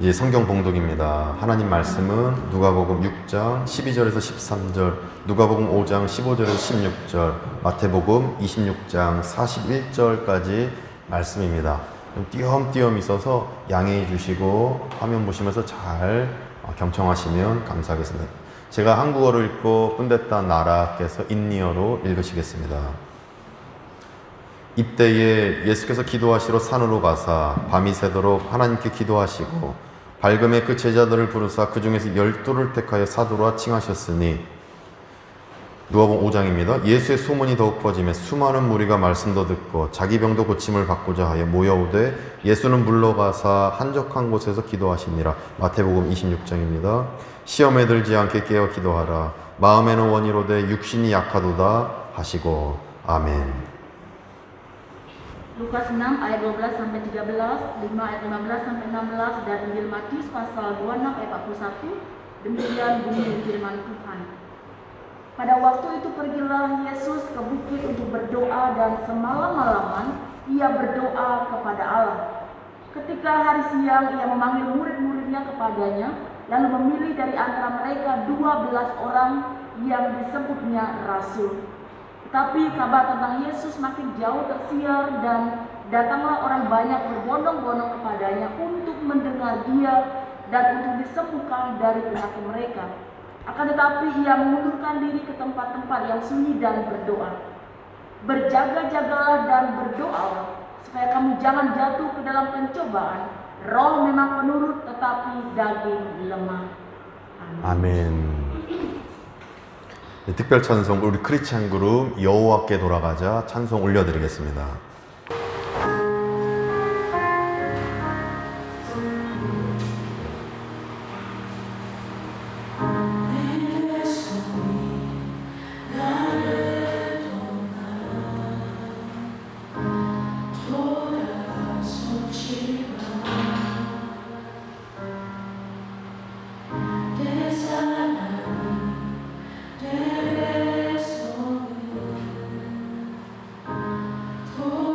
이제 성경 봉독입니다. 하나님 말씀은 누가복음 6장 12절에서 13절, 누가복음 5장 15절에서 16절, 마태복음 26장 41절까지 말씀입니다. 좀 띄엄띄엄 있어서 양해해 주시고 화면 보시면서 잘 경청하시면 감사하겠습니다. 제가 한국어로 읽고 꾼데타 나라께서 인니어로 읽으시겠습니다. 이때에 예수께서 기도하시러 산으로 가사 밤이 새도록 하나님께 기도하시고 밝음에 그 제자들을 부르사 그 중에서 12를 택하여 사도라 칭하셨으니, 누가복음 5장입니다. 예수의 소문이 더욱 퍼지며 수많은 무리가 말씀도 듣고 자기 병도 고침을 받고자 하여 모여오되 예수는 물러가사 한적한 곳에서 기도하시니라. 마태복음 26장입니다. 시험에 들지 않게 깨어 기도하라. 마음에는 원이로되 육신이 약하도다 하시고. 아멘. Lukas 6 ayat 12 sampai 13, 5 ayat 15 sampai 16 dan Injil Matius pasal 26 ayat 41. Demikian bunyi firman Tuhan. Pada waktu itu pergilah Yesus ke bukit untuk berdoa dan semalam-malaman ia berdoa kepada Allah. Ketika hari siang ia memanggil murid-muridnya kepadanya lalu memilih dari antara mereka 12 orang yang disebutnya rasul. Tapi kabar tentang Yesus makin jauh tersiar dan datanglah orang banyak berbondong-bondong kepadanya untuk mendengar dia dan untuk disembuhkan dari penyakit mereka. Akan tetapi ia mengundurkan diri ke tempat-tempat yang sunyi dan berdoa. Berjaga-jagalah dan berdoalah supaya kamu jangan jatuh ke dalam pencobaan. Roh memang penurut tetapi daging lemah. 아멘. 특별 찬송 우리 크리스찬 그룹 여호와께 돌아가자 찬송 올려드리겠습니다. Oh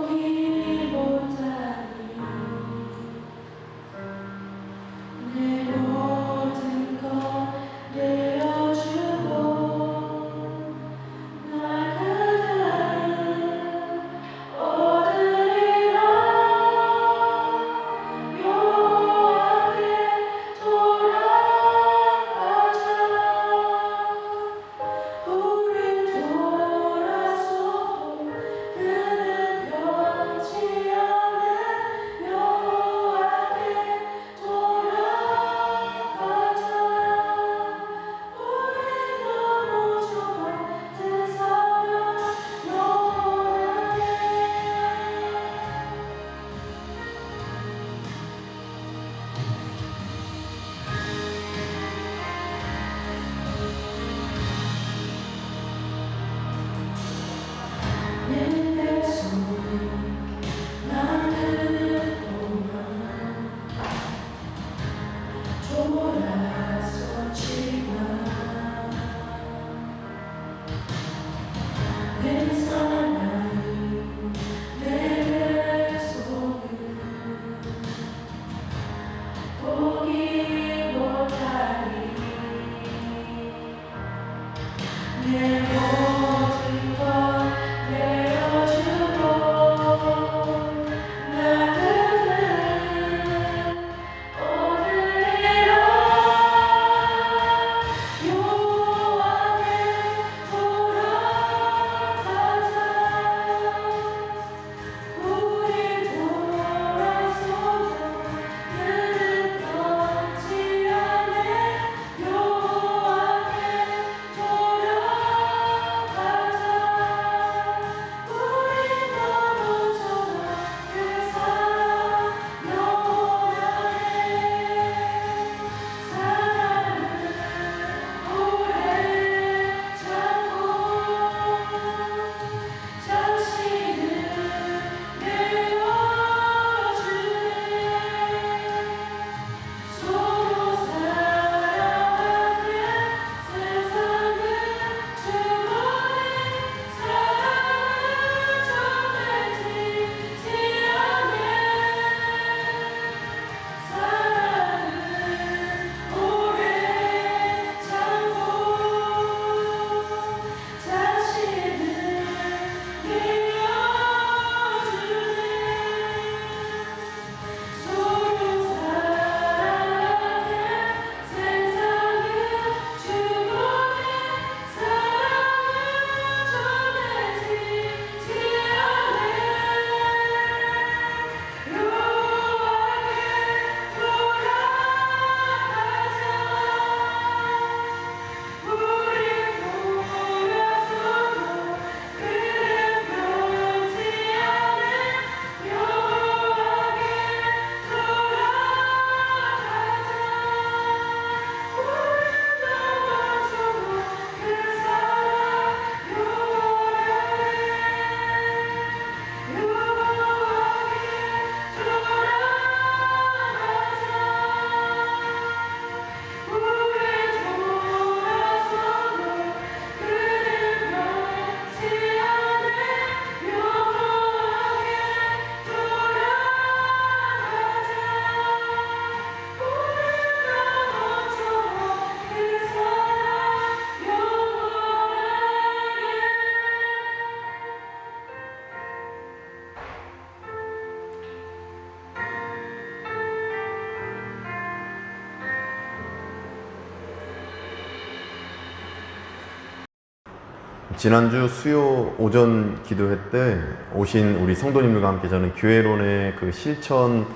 지난주 수요 오전 기도회 때 오신 우리 성도님들과 함께 저는 교회론의 그 실천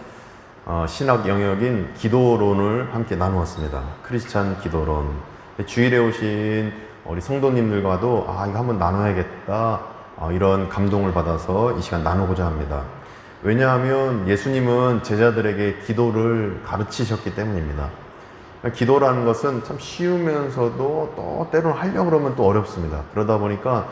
신학 영역인 기도론을 함께 나누었습니다. 크리스찬 기도론. 주일에 오신 우리 성도님들과도 이거 한번 나눠야겠다 이런 감동을 받아서 이 시간 나누고자 합니다. 왜냐하면 예수님은 제자들에게 기도를 가르치셨기 때문입니다. 기도라는 것은 참 쉬우면서도 또 때로는 하려고 그러면 또 어렵습니다. 그러다 보니까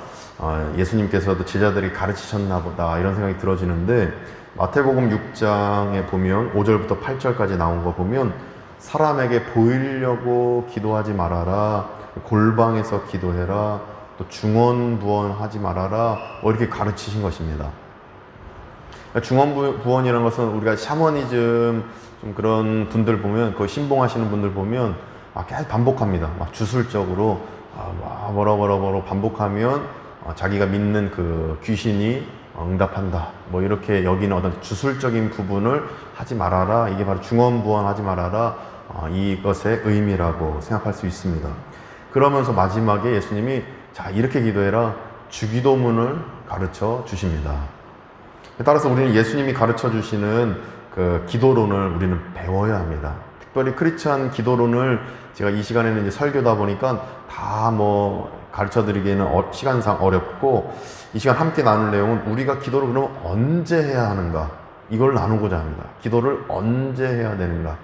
예수님께서도 제자들이 가르치셨나 보다 이런 생각이 들어지는데, 마태복음 6장에 보면 5절부터 8절까지 나온 거 보면 사람에게 보이려고 기도하지 말아라, 골방에서 기도해라, 또 중언부언하지 말아라 이렇게 가르치신 것입니다. 중언부언이라는 것은 우리가 샤머니즘 좀 그런 분들 보면, 그 신봉하시는 분들 보면 계속 반복합니다. 막 주술적으로 뭐라 반복하면 자기가 믿는 그 귀신이 응답한다 이렇게 여기는 어떤 주술적인 부분을 하지 말아라, 이게 바로 중언부언하지 말아라 이것의 의미라고 생각할 수 있습니다. 그러면서 마지막에 예수님이 이렇게 기도해라, 주기도문을 가르쳐 주십니다. 따라서 우리는 예수님이 가르쳐 주시는 그 기도론을 우리는 배워야 합니다. 특별히 크리스찬 기도론을 제가 이 시간에는 이제 설교다 보니까 다 가르쳐 드리기에는 시간상 어렵고, 이 시간 함께 나눌 내용은 우리가 기도를 그러면 언제 해야 하는가, 이걸 나누고자 합니다. 기도를 언제 해야 되는가.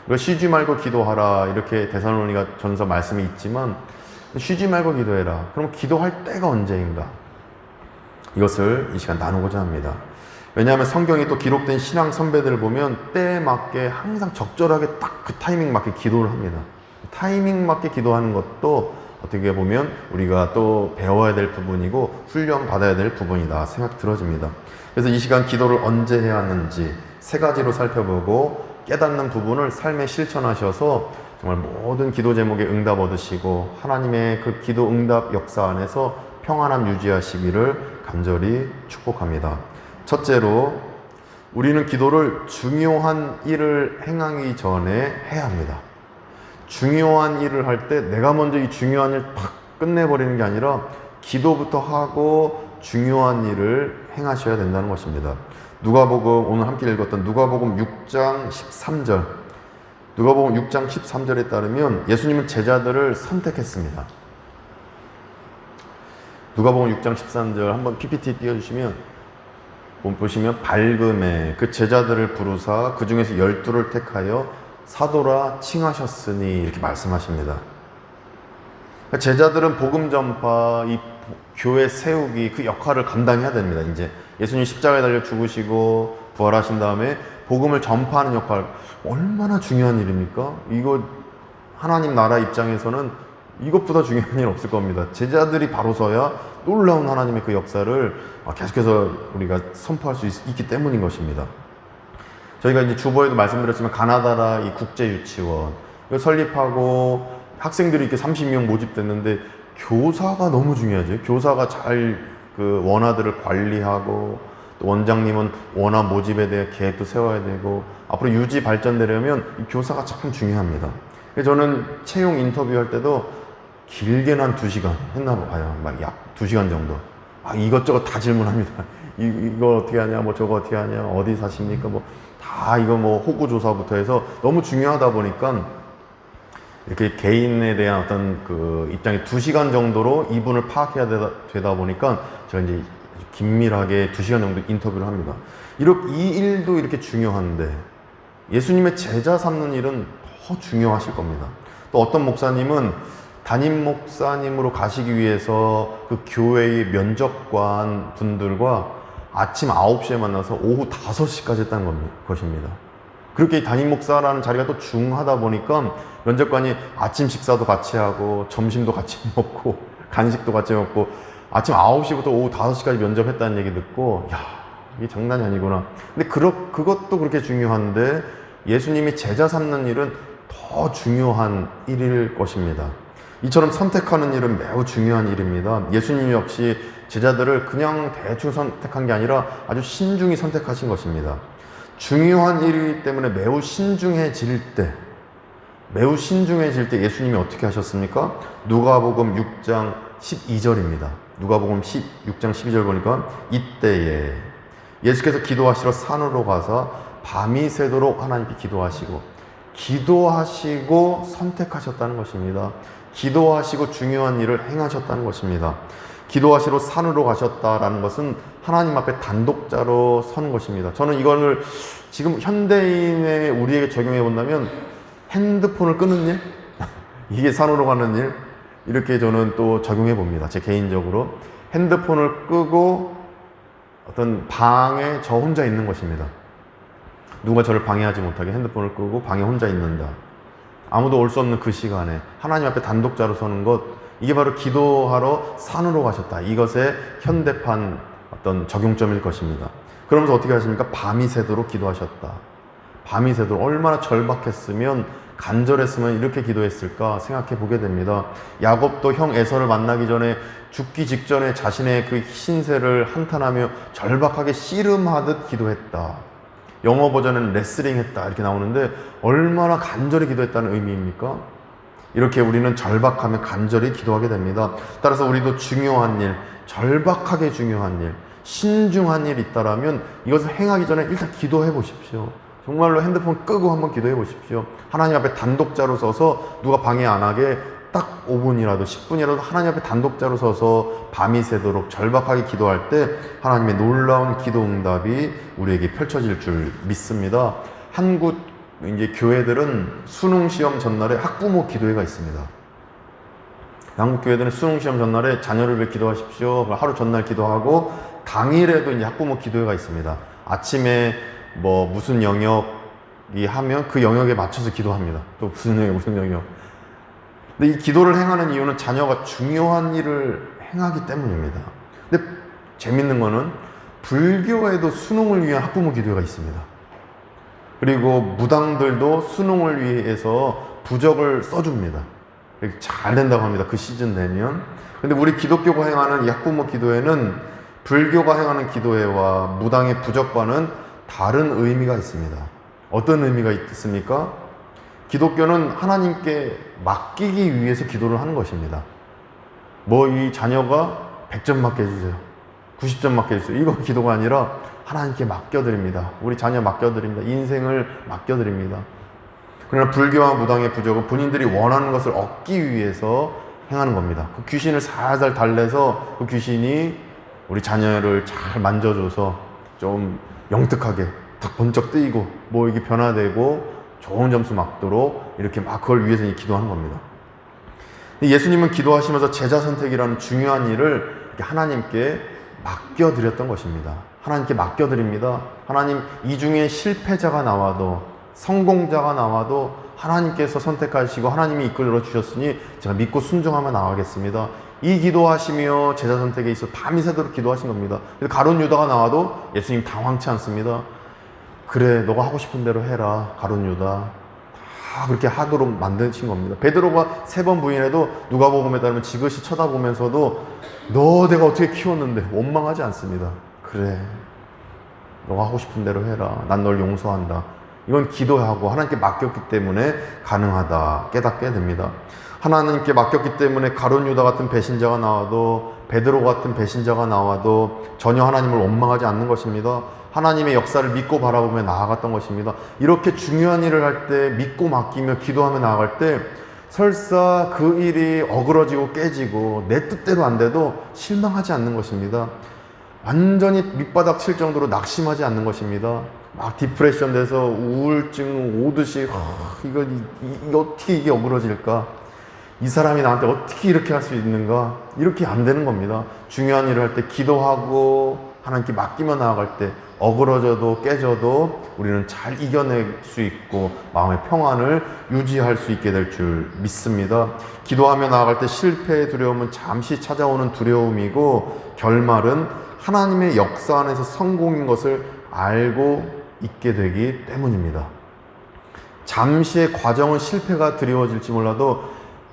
우리가 쉬지 말고 기도하라 이렇게 데살로니가 전서 말씀이 있지만, 쉬지 말고 기도해라. 그럼 기도할 때가 언제인가? 이것을 이 시간 나누고자 합니다. 왜냐하면 성경에 또 기록된 신앙 선배들을 보면 때에 맞게 항상 적절하게 딱 그 타이밍 맞게 기도를 합니다. 타이밍 맞게 기도하는 것도 어떻게 보면 우리가 또 배워야 될 부분이고 훈련 받아야 될 부분이다 생각 들어집니다. 그래서 이 시간 기도를 언제 해야 하는지 3가지로 살펴보고, 깨닫는 부분을 삶에 실천하셔서 정말 모든 기도 제목에 응답 얻으시고 하나님의 그 기도 응답 역사 안에서 평안함 유지하시기를 간절히 축복합니다. 첫째로, 우리는 기도를 중요한 일을 행하기 전에 해야 합니다. 중요한 일을 할 때 내가 먼저 이 중요한 일 팍 끝내버리는 게 아니라 기도부터 하고 중요한 일을 행하셔야 된다는 것입니다. 누가복음, 오늘 함께 읽었던 누가복음 6장 13절, 누가복음 6장 13절에 따르면 예수님은 제자들을 선택했습니다. 누가복음 6장 13절 한번 PPT 띄워주시면 보시면, 밝음에 그 제자들을 부르사 그 중에서 12를 택하여 사도라 칭하셨으니 이렇게 말씀하십니다. 제자들은 복음 전파, 이 교회 세우기 그 역할을 감당해야 됩니다. 이제 예수님 십자가에 달려 죽으시고 부활하신 다음에 복음을 전파하는 역할, 얼마나 중요한 일입니까? 이거 하나님 나라 입장에서는 이것보다 중요한 일 없을 겁니다. 제자들이 바로 서야 놀라운 하나님의 그 역사를 계속해서 우리가 선포할 수 있기 때문인 것입니다. 저희가 이제 주보에도 말씀드렸지만 가나다라 이 국제유치원 이걸 설립하고 학생들이 이렇게 30명 모집됐는데, 교사가 너무 중요하죠. 교사가 잘 그 원아들을 관리하고, 또 원장님은 원아 모집에 대해 계획도 세워야 되고, 앞으로 유지 발전되려면 이 교사가 참 중요합니다. 그래서 저는 채용 인터뷰할 때도 길게는 한 2시간 했나 봐요. 약 2시간 정도. 이것저것 다 질문합니다. 이거 어떻게 하냐, 저거 어떻게 하냐, 어디 사십니까, 다 이거 호구 조사부터 해서 너무 중요하다 보니까 이렇게 개인에 대한 어떤 그 입장이 2시간 정도로 이분을 파악해야 되다 보니까 제가 이제 긴밀하게 2시간 정도 인터뷰를 합니다. 이 일도 이렇게 중요한데 예수님의 제자 삼는 일은 더 중요하실 겁니다. 또 어떤 목사님은 담임 목사님으로 가시기 위해서 그 교회의 면접관 분들과 아침 9시에 만나서 오후 5시까지 했다는 것입니다. 그렇게 담임 목사라는 자리가 또 중하다 보니까 면접관이 아침 식사도 같이 하고 점심도 같이 먹고 간식도 같이 먹고 아침 9시부터 오후 5시까지 면접했다는 얘기 듣고, 이게 장난이 아니구나. 근데 그것도 그렇게 중요한데 예수님이 제자 삼는 일은 더 중요한 일일 것입니다. 이처럼 선택하는 일은 매우 중요한 일입니다. 예수님 역시 제자들을 그냥 대충 선택한 게 아니라 아주 신중히 선택하신 것입니다. 중요한 일이기 때문에 매우 신중해질 때 예수님이 어떻게 하셨습니까? 누가복음 6장 12절입니다. 누가복음 16장 12절 보니까 이때에 예수께서 기도하시러 산으로 가사 밤이 새도록 하나님께 기도하시고 선택하셨다는 것입니다. 기도하시고 중요한 일을 행하셨다는 것입니다. 기도하시러 산으로 가셨다라는 것은 하나님 앞에 단독자로 서는 것입니다. 저는 이거를 지금 현대인의 우리에게 적용해 본다면 핸드폰을 끄는 일? 이게 산으로 가는 일? 이렇게 저는 또 적용해 봅니다. 제 개인적으로. 핸드폰을 끄고 어떤 방에 저 혼자 있는 것입니다. 누가 저를 방해하지 못하게 핸드폰을 끄고 방에 혼자 있는다. 아무도 올 수 없는 그 시간에 하나님 앞에 단독자로 서는 것, 이게 바로 기도하러 산으로 가셨다. 이것의 현대판 어떤 적용점일 것입니다. 그러면서 어떻게 하십니까? 밤이 새도록 기도하셨다. 밤이 새도록 얼마나 절박했으면, 간절했으면 이렇게 기도했을까 생각해 보게 됩니다. 야곱도 형 에서를 만나기 전에 죽기 직전에 자신의 그 신세를 한탄하며 절박하게 씨름하듯 기도했다. 영어 버전은 레슬링 했다 이렇게 나오는데 얼마나 간절히 기도했다는 의미입니까? 이렇게 우리는 절박하면 간절히 기도하게 됩니다. 따라서 우리도 중요한 일, 절박하게 중요한 일, 신중한 일이 있다라면 이것을 행하기 전에 일단 기도해 보십시오. 정말로 핸드폰 끄고 한번 기도해 보십시오. 하나님 앞에 단독자로 서서 누가 방해 안 하게 딱 5분이라도 10분이라도 하나님 앞에 단독자로 서서 밤이 새도록 절박하게 기도할 때 하나님의 놀라운 기도 응답이 우리에게 펼쳐질 줄 믿습니다. 한국 이제 교회들은 수능 시험 전날에 학부모 기도회가 있습니다. 한국 교회들은 수능 시험 전날에 자녀를 위해 기도하십시오. 하루 전날 기도하고 당일에도 이제 학부모 기도회가 있습니다. 아침에 뭐 무슨 영역이 하면 그 영역에 맞춰서 기도합니다. 또 무슨 영역. 근데 이 기도를 행하는 이유는 자녀가 중요한 일을 행하기 때문입니다. 근데 재밌는 거는 불교에도 수능을 위한 학부모 기도회가 있습니다. 그리고 무당들도 수능을 위해서 부적을 써줍니다. 잘 된다고 합니다. 그 시즌 되면. 근데 우리 기독교가 행하는 이 학부모 기도회는 불교가 행하는 기도회와 무당의 부적과는 다른 의미가 있습니다. 어떤 의미가 있습니까? 기독교는 하나님께 맡기기 위해서 기도를 하는 것입니다. 뭐 이 자녀가 100점 맞게 해주세요. 90점 맞게 해주세요. 이거 기도가 아니라 하나님께 맡겨드립니다. 우리 자녀 맡겨드립니다. 인생을 맡겨드립니다. 그러나 불교와 무당의 부적은 본인들이 원하는 것을 얻기 위해서 행하는 겁니다. 그 귀신을 살살 달래서 그 귀신이 우리 자녀를 잘 만져줘서 좀 영특하게 딱 번쩍 뜨이고 뭐 이게 변화되고 좋은 점수 막도록 이렇게 막 그걸 위해서 기도하는 겁니다. 예수님은 기도하시면서 제자 선택이라는 중요한 일을 이렇게 하나님께 맡겨드렸던 것입니다. 하나님께 맡겨드립니다. 하나님, 이 중에 실패자가 나와도 성공자가 나와도 하나님께서 선택하시고 하나님이 이끌어 주셨으니 제가 믿고 순종하며 나가겠습니다. 이 기도하시며 제자 선택에 있어 밤이 새도록 기도하신 겁니다. 가룟 유다가 나와도 예수님 당황치 않습니다. 그래, 너가 하고 싶은 대로 해라. 가룟 유다. 다 그렇게 하도록 만드신 겁니다. 베드로가 3번 부인해도 누가복음에 따르면 지그시 쳐다보면서도 너 내가 어떻게 키웠는데 원망하지 않습니다. 그래, 너가 하고 싶은 대로 해라. 난 널 용서한다. 이건 기도하고 하나님께 맡겼기 때문에 가능하다 깨닫게 됩니다. 하나님께 맡겼기 때문에 가룟 유다 같은 배신자가 나와도 베드로 같은 배신자가 나와도 전혀 하나님을 원망하지 않는 것입니다. 하나님의 역사를 믿고 바라보며 나아갔던 것입니다. 이렇게 중요한 일을 할 때 믿고 맡기며 기도하며 나아갈 때 설사 그 일이 어그러지고 깨지고 내 뜻대로 안 돼도 실망하지 않는 것입니다. 완전히 밑바닥 칠 정도로 낙심하지 않는 것입니다. 막 디프레션 돼서 우울증 오듯이 이거 어떻게 이게 어그러질까? 이 사람이 나한테 어떻게 이렇게 할 수 있는가? 이렇게 안 되는 겁니다. 중요한 일을 할 때 기도하고 하나님께 맡기며 나아갈 때 어그러져도 깨져도 우리는 잘 이겨낼 수 있고 마음의 평안을 유지할 수 있게 될 줄 믿습니다. 기도하며 나아갈 때 실패의 두려움은 잠시 찾아오는 두려움이고 결말은 하나님의 역사 안에서 성공인 것을 알고 있게 되기 때문입니다. 잠시의 과정은 실패가 두려워질지 몰라도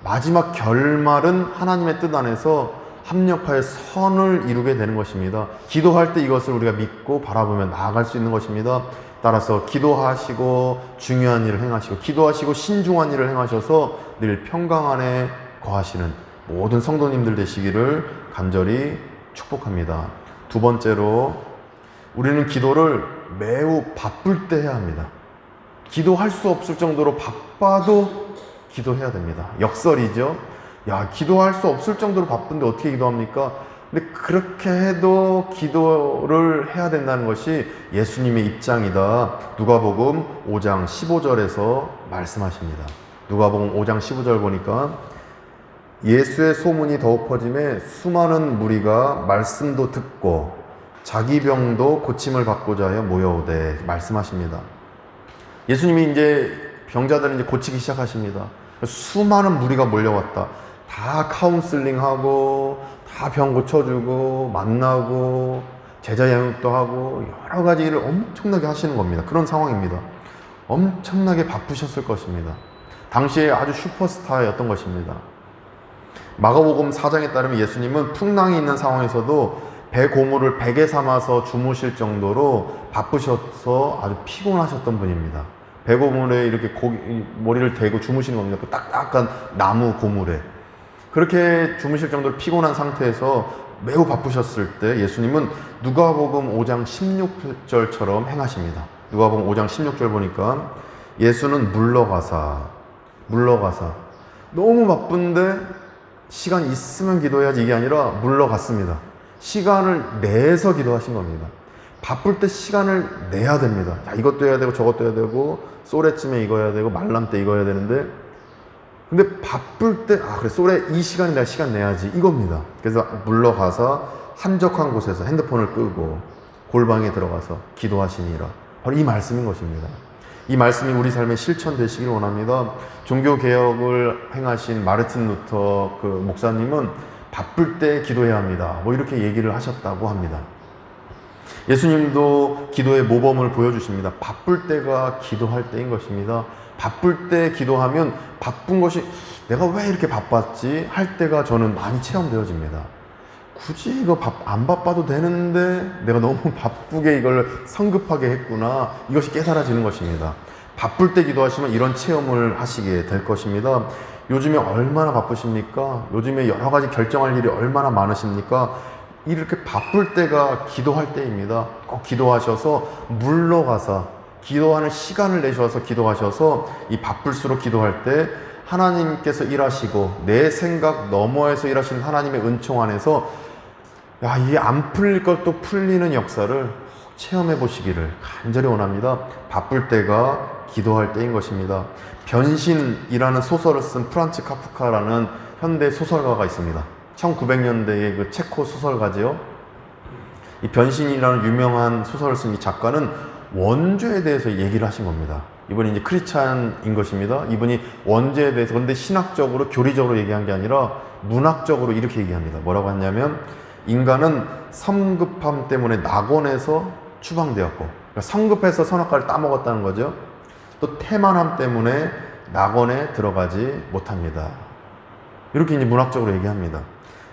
마지막 결말은 하나님의 뜻 안에서 합력하여 선을 이루게 되는 것입니다. 기도할 때 이것을 우리가 믿고 바라보며 나아갈 수 있는 것입니다. 따라서 기도하시고 중요한 일을 행하시고 기도하시고 신중한 일을 행하셔서 늘 평강 안에 거하시는 모든 성도님들 되시기를 간절히 축복합니다. 두 번째로, 우리는 기도를 매우 바쁠 때 해야 합니다. 기도할 수 없을 정도로 바빠도 기도해야 됩니다. 역설이죠. 야, 기도할 수 없을 정도로 바쁜데 어떻게 기도합니까? 근데 그렇게 해도 기도를 해야 된다는 것이 예수님의 입장이다. 누가복음 5장 15절에서 말씀하십니다. 누가복음 5장 15절 보니까 예수의 소문이 더욱 퍼짐에 수많은 무리가 말씀도 듣고 자기 병도 고침을 받고자 하여 모여오되 말씀하십니다. 예수님이 이제 병자들을 이제 고치기 시작하십니다. 수많은 무리가 몰려왔다. 다 카운슬링하고 다 병 고쳐주고 만나고 제자 양육도 하고 여러 가지 일을 엄청나게 하시는 겁니다. 그런 상황입니다. 엄청나게 바쁘셨을 것입니다. 당시에 아주 슈퍼스타였던 것입니다. 마가복음 4장에 따르면 예수님은 풍랑이 있는 상황에서도 배 고무를 베개 삼아서 주무실 정도로 바쁘셔서 아주 피곤하셨던 분입니다. 배 고물에 이렇게 머리를 대고 주무시는 겁니다. 그 딱딱한 나무 고물에. 그렇게 주무실 정도로 피곤한 상태에서 매우 바쁘셨을 때 예수님은 누가복음 5장 16절처럼 행하십니다. 누가복음 5장 16절 보니까 예수는 물러가사 너무 바쁜데 시간 있으면 기도해야지 이게 아니라 물러갔습니다. 시간을 내서 기도하신 겁니다. 바쁠 때 시간을 내야 됩니다. 야, 이것도 해야 되고 저것도 해야 되고 쏘레쯤에 이거 해야 되고 말람 때 이거 해야 되는데, 근데 바쁠 때 그래 쏘레 이 시간에 내가 시간 내야지 이겁니다. 그래서 물러가서 한적한 곳에서 핸드폰을 끄고 골방에 들어가서 기도하시니라. 바로 이 말씀인 것입니다. 이 말씀이 우리 삶에 실천되시길 원합니다. 종교개혁을 행하신 마르틴 루터 그 목사님은 바쁠 때 기도해야 합니다. 뭐 이렇게 얘기를 하셨다고 합니다. 예수님도 기도의 모범을 보여주십니다. 바쁠 때가 기도할 때인 것입니다. 바쁠 때 기도하면 바쁜 것이 내가 왜 이렇게 바빴지 할 때가 저는 많이 체험되어집니다. 굳이 이거 안 바빠도 되는데 내가 너무 바쁘게 이걸 성급하게 했구나. 이것이 깨달아지는 것입니다. 바쁠 때 기도하시면 이런 체험을 하시게 될 것입니다. 요즘에 얼마나 바쁘십니까? 요즘에 여러 가지 결정할 일이 얼마나 많으십니까? 이렇게 바쁠 때가 기도할 때입니다. 꼭 기도하셔서 물러가서 기도하는 시간을 내셔서 기도하셔서 이 바쁠수록 기도할 때 하나님께서 일하시고 내 생각 너머에서 일하시는 하나님의 은총 안에서 야, 이게 안 풀릴 걸 또 풀리는 역사를 체험해 보시기를 간절히 원합니다. 바쁠 때가 기도할 때인 것입니다. 변신이라는 소설을 쓴 프란츠 카프카라는 현대 소설가가 있습니다. 1900년대의 그 체코 소설가지요. 이 변신이라는 유명한 소설을 쓴 이 작가는 원죄에 대해서 얘기를 하신 겁니다. 이분이 이제 크리스찬인 것입니다. 이분이 원죄에 대해서 근데 신학적으로 교리적으로 얘기한 게 아니라 문학적으로 이렇게 얘기합니다. 뭐라고 했냐면 인간은 성급함 때문에 낙원에서 추방되었고, 그러니까 성급해서 선악과를 따먹었다는 거죠. 또 태만함 때문에 낙원에 들어가지 못합니다. 이렇게 이제 문학적으로 얘기합니다.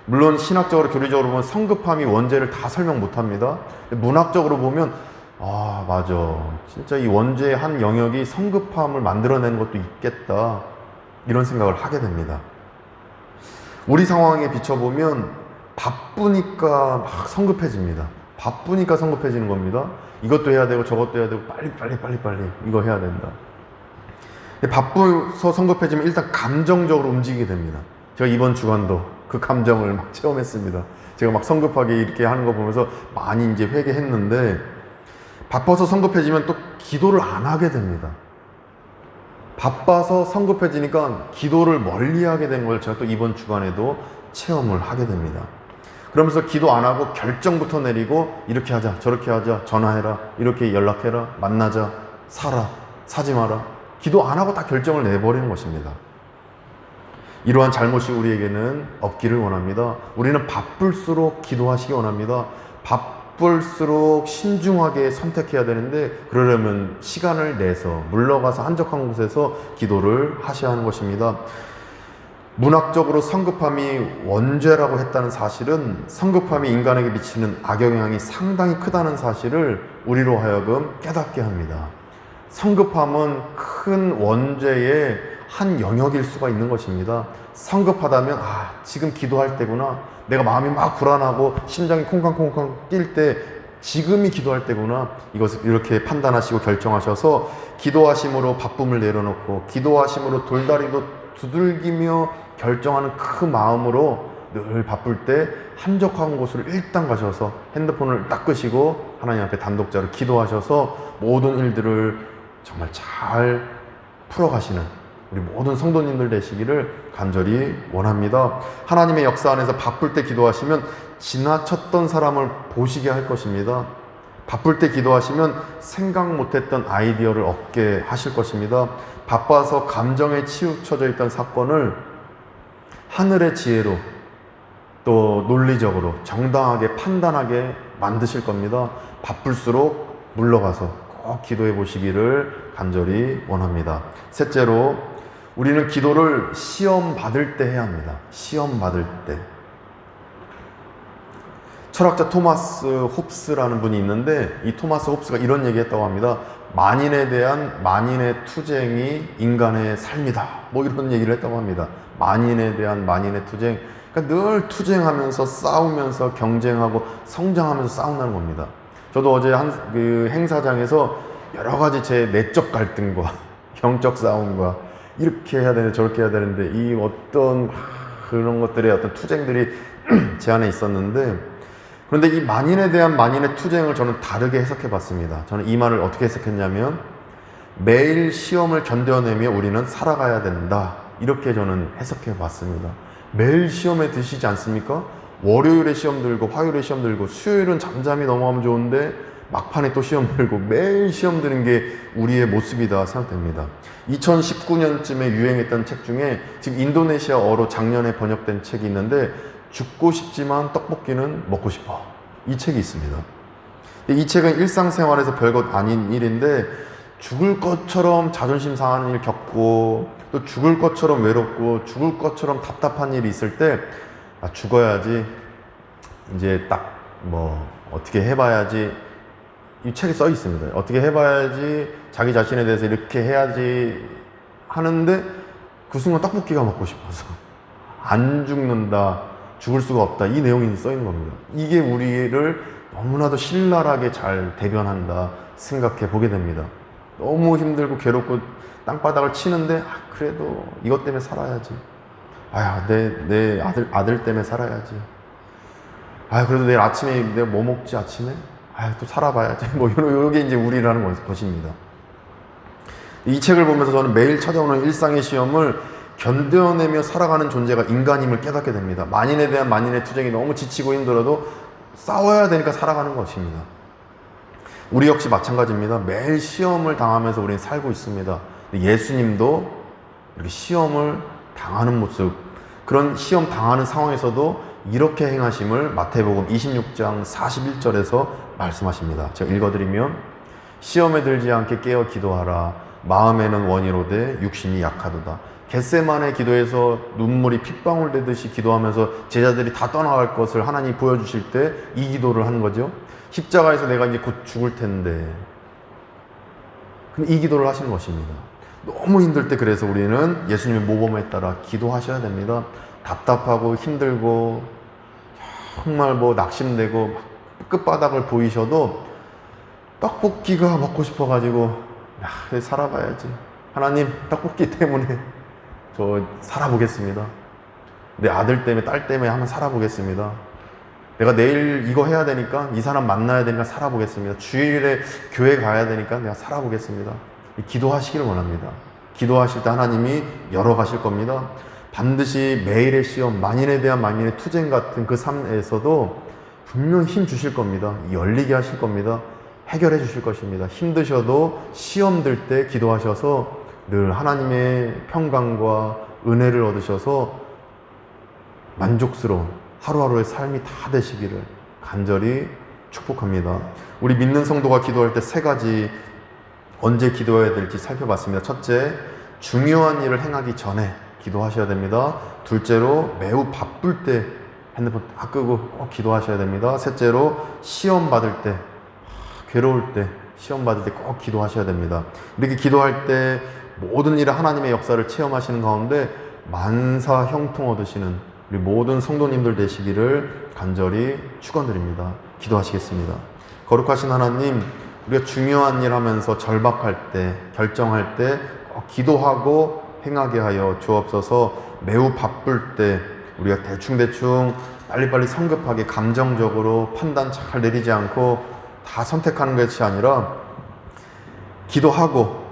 물론 신학적으로 교리적으로 보면 성급함이 원죄를 다 설명 못합니다. 문학적으로 보면 맞아, 진짜 이 원죄의 한 영역이 성급함을 만들어내는 것도 있겠다, 이런 생각을 하게 됩니다. 우리 상황에 비춰보면 바쁘니까 막 성급해집니다. 바쁘니까 성급해지는 겁니다. 이것도 해야 되고 저것도 해야 되고 빨리 이거 해야 된다. 바빠서 성급해지면 일단 감정적으로 움직이게 됩니다. 제가 이번 주간도 그 감정을 막 체험했습니다. 제가 막 성급하게 이렇게 하는 거 보면서 많이 이제 회개했는데, 바빠서 성급해지면 또 기도를 안 하게 됩니다. 바빠서 성급해지니까 기도를 멀리 하게 된 걸 제가 또 이번 주간에도 체험을 하게 됩니다. 그러면서 기도 안 하고 결정부터 내리고 이렇게 하자 저렇게 하자, 전화해라, 이렇게 연락해라, 만나자, 사라, 사지 마라, 기도 안 하고 다 결정을 내버리는 것입니다. 이러한 잘못이 우리에게는 없기를 원합니다. 우리는 바쁠수록 기도하시기 원합니다. 바쁠수록 신중하게 선택해야 되는데, 그러려면 시간을 내서 물러가서 한적한 곳에서 기도를 하셔야 하는 것입니다. 문학적으로 성급함이 원죄라고 했다는 사실은 성급함이 인간에게 미치는 악영향이 상당히 크다는 사실을 우리로 하여금 깨닫게 합니다. 성급함은 큰 원죄의 한 영역일 수가 있는 것입니다. 성급하다면 지금 기도할 때구나, 내가 마음이 막 불안하고 심장이 콩쾅콩쾅 뛸 때 지금이 기도할 때구나, 이것을 이렇게 판단하시고 결정하셔서 기도하심으로 바쁨을 내려놓고 기도하심으로 돌다리도 두들기며 결정하는 그 마음으로 늘 바쁠 때 한적한 곳으로 일단 가셔서 핸드폰을 딱 끄시고 하나님 앞에 단독자로 기도하셔서 모든 일들을 정말 잘 풀어가시는 우리 모든 성도님들 되시기를 간절히 원합니다. 하나님의 역사 안에서 바쁠 때 기도하시면 지나쳤던 사람을 보시게 할 것입니다. 바쁠 때 기도하시면 생각 못했던 아이디어를 얻게 하실 것입니다. 바빠서 감정에 치우쳐져 있던 사건을 하늘의 지혜로 또 논리적으로 정당하게 판단하게 만드실 겁니다. 바쁠수록 물러가서 꼭 기도해 보시기를 간절히 원합니다. 셋째로, 우리는 기도를 시험 받을 때 해야 합니다. 시험 받을 때. 철학자 토마스 홉스라는 분이 있는데, 이 토마스 홉스가 이런 얘기했다고 합니다. 만인에 대한 만인의 투쟁이 인간의 삶이다, 뭐 이런 얘기를 했다고 합니다. 만인에 대한 만인의 투쟁, 그러니까 늘 투쟁하면서 싸우면서 경쟁하고 성장하면서 싸운다는 겁니다. 저도 어제 그 행사장에서 여러 가지 제 내적 갈등과 영적 싸움과 이렇게 해야 되는데 저렇게 해야 되는데 이 어떤 그런 것들의 어떤 투쟁들이 제 안에 있었는데, 그런데 이 만인에 대한 만인의 투쟁을 저는 다르게 해석해 봤습니다. 저는 이 말을 어떻게 해석했냐면, 매일 시험을 견뎌내며 우리는 살아가야 된다, 이렇게 저는 해석해 봤습니다. 매일 시험에 드시지 않습니까? 월요일에 시험 들고 화요일에 시험 들고 수요일은 잠잠히 넘어가면 좋은데 막판에 또 시험 들고 매일 시험 드는 게 우리의 모습이다 생각됩니다. 2019년쯤에 유행했던 책 중에 지금 인도네시아어로 작년에 번역된 책이 있는데, 죽고 싶지만 떡볶이는 먹고 싶어, 이 책이 있습니다. 이 책은 일상생활에서 별것 아닌 일인데, 죽을 것처럼 자존심 상하는 일 겪고 또 죽을 것처럼 외롭고 죽을 것처럼 답답한 일이 있을 때 죽어야지, 이제 딱 뭐 어떻게 해봐야지, 이 책에 써 있습니다. 어떻게 해봐야지, 자기 자신에 대해서 이렇게 해야지 하는데 그 순간 떡볶이가 먹고 싶어서 안 죽는다, 죽을 수가 없다, 이 내용이 써 있는 겁니다. 이게 우리를 너무나도 신랄하게 잘 대변한다 생각해 보게 됩니다. 너무 힘들고 괴롭고 땅바닥을 치는데 그래도 이것 때문에 살아야지, 내 아들 때문에 살아야지, 그래도 내일 아침에 내가 뭐 먹지 아침에, 또 살아봐야지, 뭐 이게 이제 우리라는 것입니다. 이 책을 보면서 저는 매일 찾아오는 일상의 시험을 견뎌내며 살아가는 존재가 인간임을 깨닫게 됩니다. 만인에 대한 만인의 투쟁이 너무 지치고 힘들어도 싸워야 되니까 살아가는 것입니다. 우리 역시 마찬가지입니다. 매일 시험을 당하면서 우리는 살고 있습니다. 예수님도 이렇게 시험을 당하는 모습, 그런 시험 당하는 상황에서도 이렇게 행하심을 마태복음 26장 41절에서 말씀하십니다. 제가 읽어드리면, 시험에 들지 않게 깨어 기도하라. 마음에는 원이로되 육신이 약하도다. 겟세마네 기도에서 눈물이 핏방울 되듯이 기도하면서 제자들이 다 떠나갈 것을 하나님이 보여주실 때 이 기도를 하는 거죠. 십자가에서 내가 이제 곧 죽을 텐데, 그럼 이 기도를 하시는 것입니다. 너무 힘들 때 그래서 우리는 예수님의 모범에 따라 기도하셔야 됩니다. 답답하고 힘들고 정말 뭐 낙심되고 막 끝바닥을 보이셔도 떡볶이가 먹고 싶어가지고 살아봐야지, 하나님 떡볶이 때문에 저 살아보겠습니다. 내 아들 때문에 딸 때문에 한번 살아보겠습니다. 내가 내일 이거 해야 되니까, 이 사람 만나야 되니까 살아보겠습니다. 주일에 교회 가야 되니까 내가 살아보겠습니다. 기도하시기를 원합니다. 기도하실 때 하나님이 열어가실 겁니다. 반드시 매일의 시험, 만인에 대한 만인의 투쟁 같은 그 삶에서도 분명히 힘 주실 겁니다. 열리게 하실 겁니다. 해결해 주실 것입니다. 힘드셔도 시험 들 때 기도하셔서 늘 하나님의 평강과 은혜를 얻으셔서 만족스러운 하루하루의 삶이 다 되시기를 간절히 축복합니다. 우리 믿는 성도가 기도할 때 세 가지 언제 기도해야 될지 살펴봤습니다. 첫째, 중요한 일을 행하기 전에 기도하셔야 됩니다. 둘째로, 매우 바쁠 때 핸드폰 다 끄고 꼭 기도하셔야 됩니다. 셋째로, 시험 받을 때, 괴로울 때, 시험 받을 때 꼭 기도하셔야 됩니다. 이렇게 기도할 때 모든 일에 하나님의 역사를 체험하시는 가운데 만사 형통 얻으시는 우리 모든 성도님들 되시기를 간절히 축원드립니다. 기도하시겠습니다. 거룩하신 하나님, 우리가 중요한 일 하면서 절박할 때, 결정할 때 기도하고 행하게 하여 주옵소서. 매우 바쁠 때 우리가 대충대충 빨리빨리 성급하게 감정적으로 판단 잘 내리지 않고 다 선택하는 것이 아니라 기도하고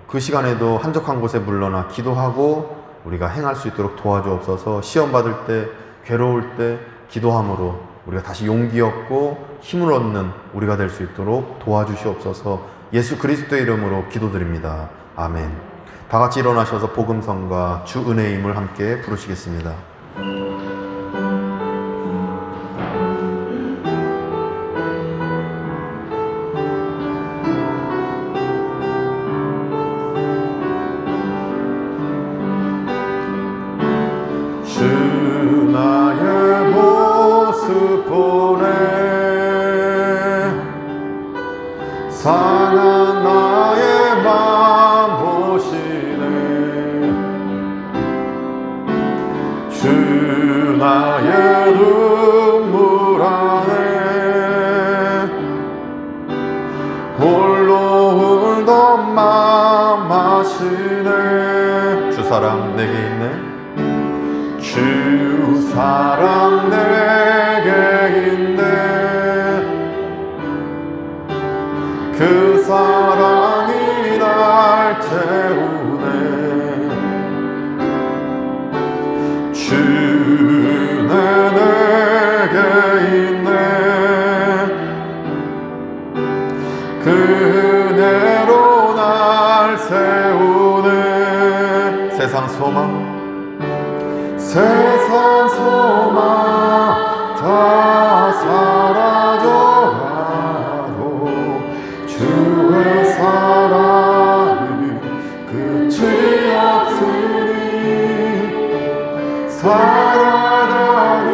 그 시간에도 한적한 곳에 물러나 기도하고 우리가 행할 수 있도록 도와주옵소서. 시험 받을 때, 괴로울 때 기도함으로 우리가 다시 용기 얻고 힘을 얻는 우리가 될 수 있도록 도와주시옵소서. 예수 그리스도의 이름으로 기도드립니다. 아멘. 다 같이 일어나셔서 복음성과 주 은혜의 힘을 함께 부르시겠습니다. 주 나의 모습 보네 상한 나의 맘 보시네 주 나의 눈물 안에 홀로 울던 맘 아시네 주 사랑 내게 있네 주 사랑 내게 있네 그 사랑이 날 채우네 주 내게 있네 그 은혜로 날 세우네 세상 소망 세상 소망 다 사라져가도 주의 사랑은 끝이 없으니 살아가는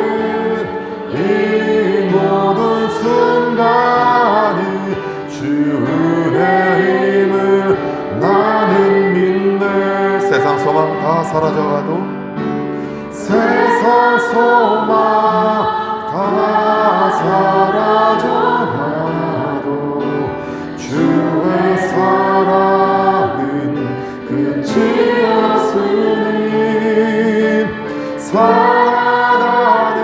이 모든 순간이 주 은혜의 힘을 나는 믿네 세상 소망 다 사라져가도 세상 소망 다 사라져가도 주의 사랑은 끝이 없으니 살아가는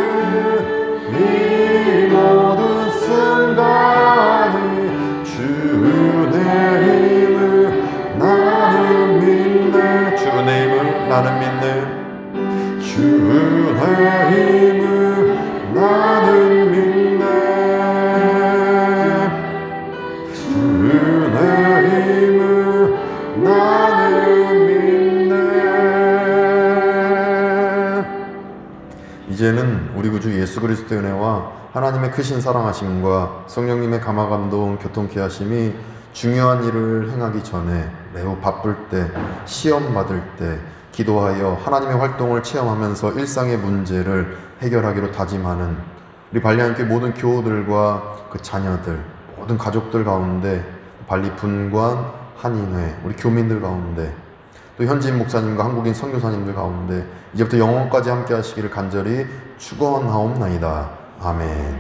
이 모든 순간이 주 은혜의 힘을 나는 믿네 주 은혜의 힘을 나는 믿네 주 은혜의 힘을 나는 믿네 주 은혜의 힘을 나는 믿네 이제는 우리 구주 예수 그리스도의 은혜와 하나님의 크신 사랑하심과 성령님의 감화감동 교통케 하심이 중요한 일을 행하기 전에 매우 바쁠 때 시험 받을 때 기도하여 하나님의 활동을 체험하면서 일상의 문제를 해결하기로 다짐하는 우리 발리안교회 모든 교우들과 그 자녀들, 모든 가족들 가운데 발리 분관, 한인회, 우리 교민들 가운데 또 현지인 목사님과 한국인 선교사님들 가운데 이제부터 영원까지 함께 하시기를 간절히 축원하옵나이다. 아멘.